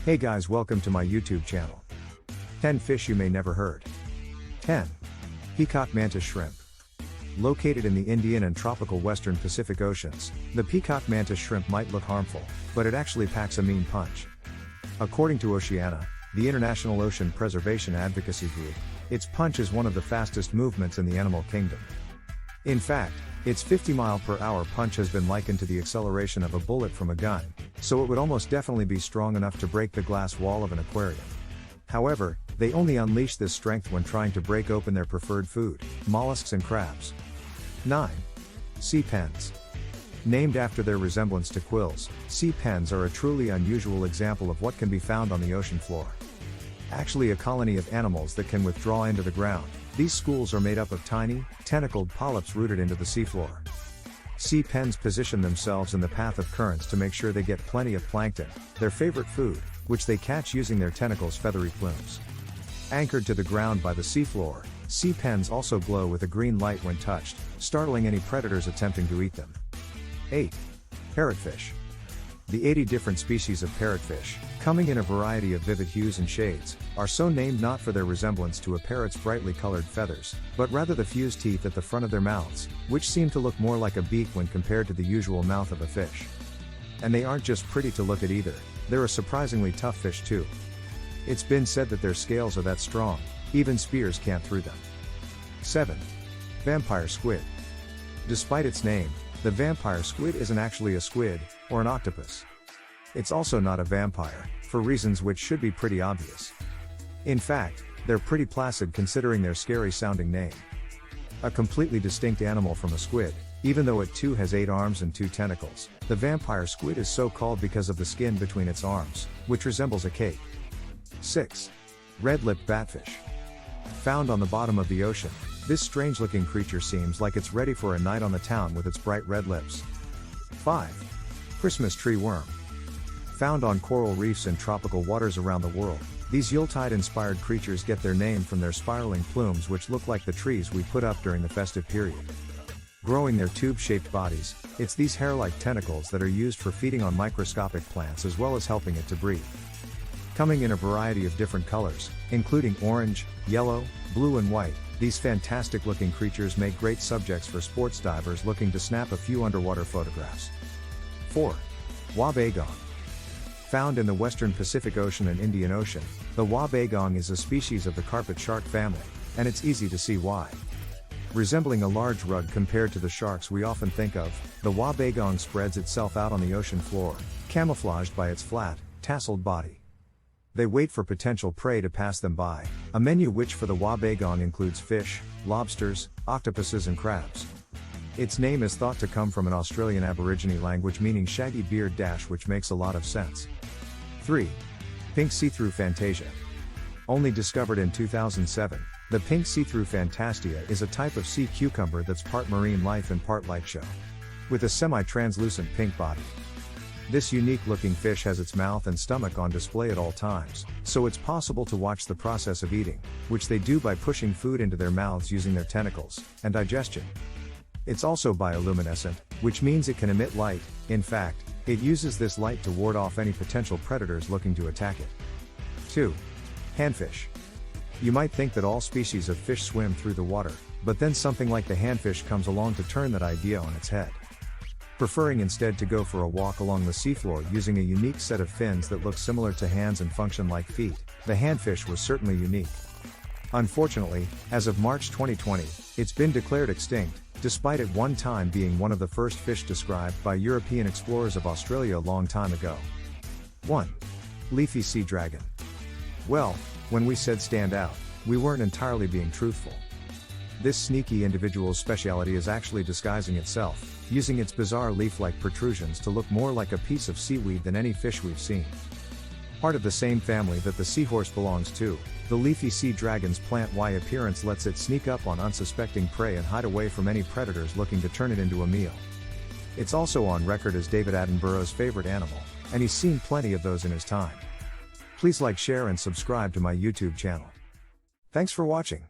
Hey guys, welcome to my YouTube channel. 10 fish you may never heard. 10. Peacock mantis shrimp. Located in the Indian and tropical western Pacific Oceans, the peacock mantis shrimp might look harmful, but it actually packs a mean punch. According to Oceana, the International Ocean Preservation Advocacy Group, its punch is one of the fastest movements in the animal kingdom. In fact, its 50-mile-per-hour punch has been likened to the acceleration of a bullet from a gun, so it would almost definitely be strong enough to break the glass wall of an aquarium. However, they only unleash this strength when trying to break open their preferred food, mollusks and crabs. 9. Sea pens. Named after their resemblance to quills, sea pens are a truly unusual example of what can be found on the ocean floor. Actually a colony of animals that can withdraw into the ground, these schools are made up of tiny, tentacled polyps rooted into the seafloor. Sea pens position themselves in the path of currents to make sure they get plenty of plankton, their favorite food, which they catch using their tentacles' feathery plumes. Anchored to the ground by the seafloor, sea pens also glow with a green light when touched, startling any predators attempting to eat them. 8. Parrotfish. The 80 different species of parrotfish, coming in a variety of vivid hues and shades, are so named not for their resemblance to a parrot's brightly colored feathers, but rather the fused teeth at the front of their mouths, which seem to look more like a beak when compared to the usual mouth of a fish. And they aren't just pretty to look at either, they're a surprisingly tough fish too. It's been said that their scales are that strong, even spears can't through them. 7. Vampire squid. Despite its name, the vampire squid isn't actually a squid, or an octopus. It's also not a vampire, for reasons which should be pretty obvious. In fact, they're pretty placid considering their scary sounding name. A completely distinct animal from a squid, even though it too has 8 arms and 2 tentacles, the vampire squid is so called because of the skin between its arms, which resembles a cape. 6. Red-lipped batfish. Found on the bottom of the ocean, this strange-looking creature seems like it's ready for a night on the town with its bright red lips. 5. Christmas tree worm. Found on coral reefs in tropical waters around the world, these Yuletide-inspired creatures get their name from their spiraling plumes which look like the trees we put up during the festive period. Growing their tube-shaped bodies, it's these hair-like tentacles that are used for feeding on microscopic plants as well as helping it to breathe. Coming in a variety of different colors, including orange, yellow, blue and white, these fantastic-looking creatures make great subjects for sports divers looking to snap a few underwater photographs. 4. Wabegong. Found in the western Pacific Ocean and Indian Ocean, the wabegong is a species of the carpet shark family, and it's easy to see why. Resembling a large rug compared to the sharks we often think of, the wabegong spreads itself out on the ocean floor, camouflaged by its flat, tasseled body. They wait for potential prey to pass them by, a menu which for the wabegong includes fish, lobsters, octopuses and crabs. Its name is thought to come from an Australian Aborigine language meaning shaggy beard dash, which makes a lot of sense. 3. Pink see-through Fantasia. Only discovered in 2007, the pink see-through Fantasia is a type of sea cucumber that's part marine life and part light show. With a semi-translucent pink body. This unique-looking fish has its mouth and stomach on display at all times, so it's possible to watch the process of eating, which they do by pushing food into their mouths using their tentacles, and digestion. It's also bioluminescent, which means it can emit light. In fact, it uses this light to ward off any potential predators looking to attack it. 2. Handfish. You might think that all species of fish swim through the water, but then something like the handfish comes along to turn that idea on its head. Preferring instead to go for a walk along the seafloor using a unique set of fins that look similar to hands and function like feet, the handfish was certainly unique. Unfortunately, as of March 2020, it's been declared extinct, despite at one time being one of the first fish described by European explorers of Australia a long time ago. 1. Leafy sea dragon. Well, when we said stand out, we weren't entirely being truthful. This sneaky individual's speciality is actually disguising itself, using its bizarre leaf-like protrusions to look more like a piece of seaweed than any fish we've seen. Part of the same family that the seahorse belongs to, the leafy sea dragon's plant-y appearance lets it sneak up on unsuspecting prey and hide away from any predators looking to turn it into a meal. It's also on record as David Attenborough's favorite animal, and he's seen plenty of those in his time. Please like, share and subscribe to my YouTube channel. Thanks for watching.